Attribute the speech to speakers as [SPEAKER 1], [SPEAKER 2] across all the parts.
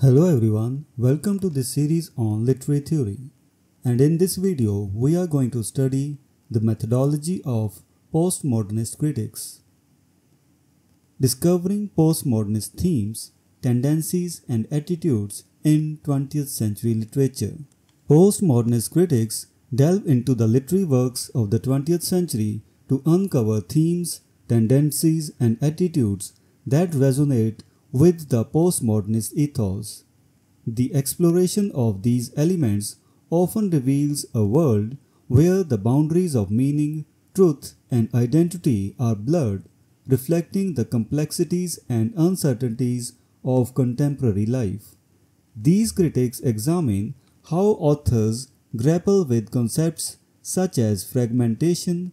[SPEAKER 1] Hello everyone, welcome to this series on literary theory, and in this video we are going to study the methodology of postmodernist critics. Discovering postmodernist themes, tendencies and attitudes in 20th century literature. Postmodernist critics delve into the literary works of the 20th century to uncover themes, tendencies and attitudes that resonate with the postmodernist ethos. The exploration of these elements often reveals a world where the boundaries of meaning, truth, and identity are blurred, reflecting the complexities and uncertainties of contemporary life. These critics examine how authors grapple with concepts such as fragmentation,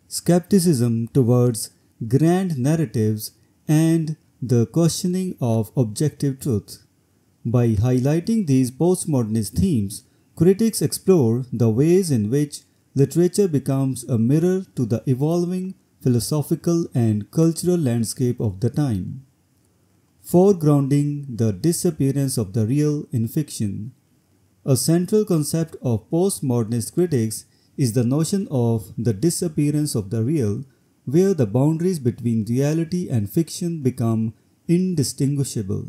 [SPEAKER 1] skepticism towards grand narratives, and the questioning of objective truth. By highlighting these postmodernist themes, critics explore the ways in which literature becomes a mirror to the evolving philosophical and cultural landscape of the time. Foregrounding the disappearance of the real in fiction. A central concept of postmodernist critics is the notion of the disappearance of the real, where the boundaries between reality and fiction become indistinguishable.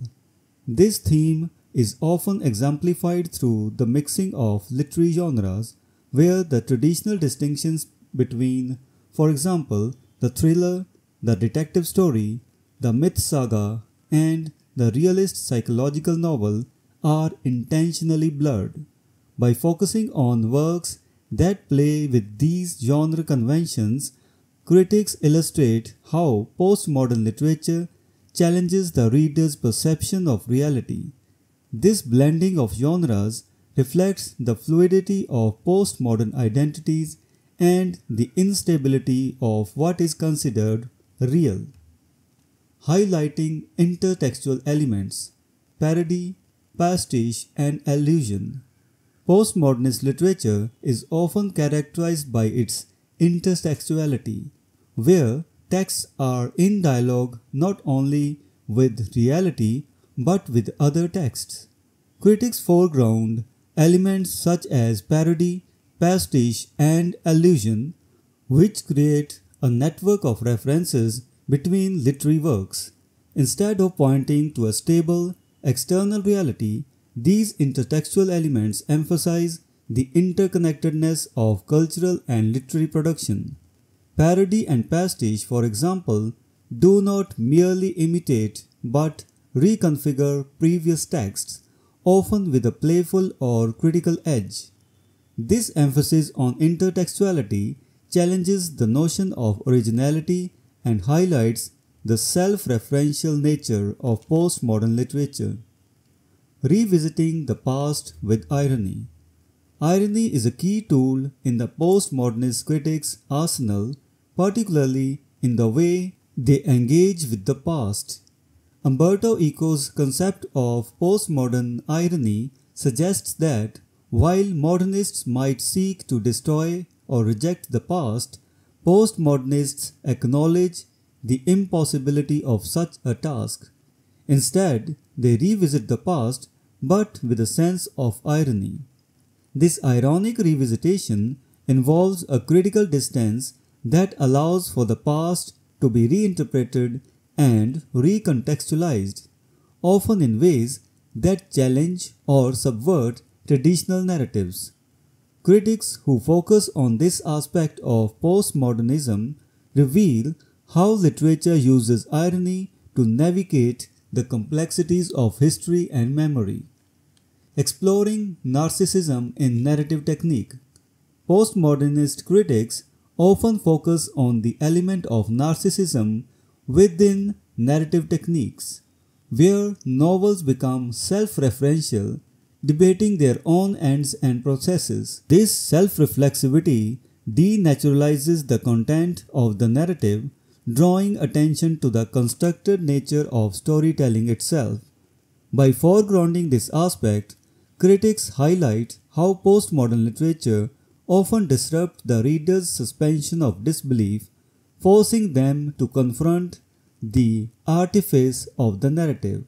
[SPEAKER 1] This theme is often exemplified through the mixing of literary genres, where the traditional distinctions between, for example, the thriller, the detective story, the myth saga, and the realist psychological novel are intentionally blurred. By focusing on works that play with these genre conventions, critics illustrate how postmodern literature challenges the reader's perception of reality. This blending of genres reflects the fluidity of postmodern identities and the instability of what is considered real. Highlighting intertextual elements, parody, pastiche, and allusion. Postmodernist literature is often characterized by its intertextuality, where texts are in dialogue not only with reality but with other texts. Critics foreground elements such as parody, pastiche, and allusion, which create a network of references between literary works. Instead of pointing to a stable, external reality, these intertextual elements emphasize the interconnectedness of cultural and literary production. Parody and pastiche, for example, do not merely imitate but reconfigure previous texts, often with a playful or critical edge. This emphasis on intertextuality challenges the notion of originality and highlights the self-referential nature of postmodern literature. Revisiting the past with irony. Irony is a key tool in the postmodernist critics' arsenal, particularly in the way they engage with the past. Umberto Eco's concept of postmodern irony suggests that while modernists might seek to destroy or reject the past, postmodernists acknowledge the impossibility of such a task. Instead, they revisit the past, but with a sense of irony. This ironic revisitation involves a critical distance that allows for the past to be reinterpreted and recontextualized, often in ways that challenge or subvert traditional narratives. Critics who focus on this aspect of postmodernism reveal how literature uses irony to navigate the complexities of history and memory. Exploring narcissism in narrative technique. Postmodernist critics often focus on the element of narcissism within narrative techniques, where novels become self-referential, debating their own ends and processes. This self-reflexivity denaturalizes the content of the narrative, drawing attention to the constructed nature of storytelling itself. By foregrounding this aspect, critics highlight how postmodern literature often disrupts the reader's suspension of disbelief, forcing them to confront the artifice of the narrative.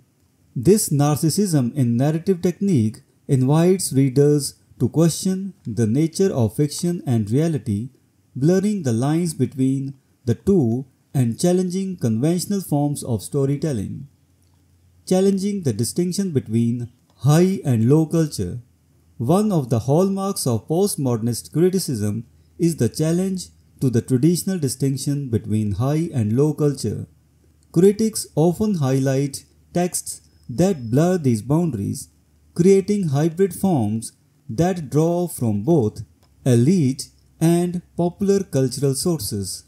[SPEAKER 1] This narcissism in narrative technique invites readers to question the nature of fiction and reality, blurring the lines between the two and challenging conventional forms of storytelling. Challenging the distinction between high and low culture. One of the hallmarks of postmodernist criticism is the challenge to the traditional distinction between high and low culture. Critics often highlight texts that blur these boundaries, creating hybrid forms that draw from both elite and popular cultural sources.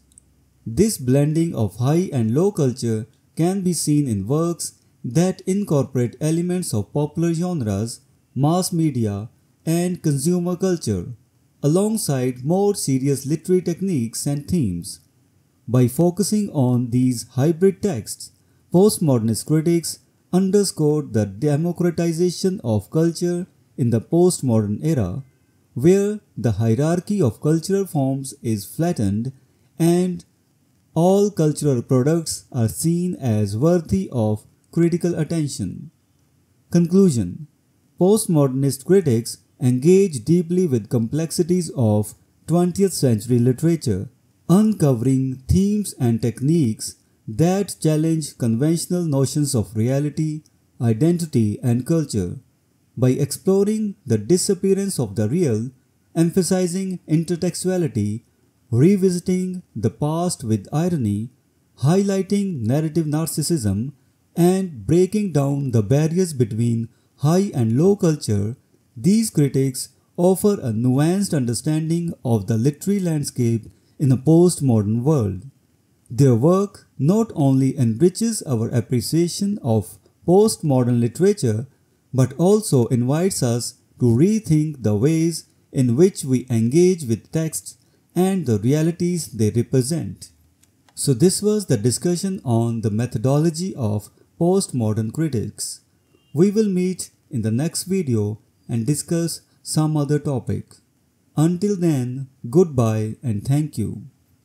[SPEAKER 1] This blending of high and low culture can be seen in works that incorporate elements of popular genres, mass media, and consumer culture, alongside more serious literary techniques and themes. By focusing on these hybrid texts, postmodernist critics underscored the democratization of culture in the postmodern era, where the hierarchy of cultural forms is flattened and all cultural products are seen as worthy of critical attention. Conclusion. Postmodernist critics engage deeply with complexities of 20th century literature, uncovering themes and techniques that challenge conventional notions of reality, identity, and culture. By exploring the disappearance of the real, emphasizing intertextuality, revisiting the past with irony, highlighting narrative narcissism, and breaking down the barriers between high and low culture, these critics offer a nuanced understanding of the literary landscape in a postmodern world. Their work not only enriches our appreciation of postmodern literature, but also invites us to rethink the ways in which we engage with texts and the realities they represent. So this was the discussion on the methodology of postmodern critics. We will meet in the next video and discuss some other topic. Until then, goodbye and thank you.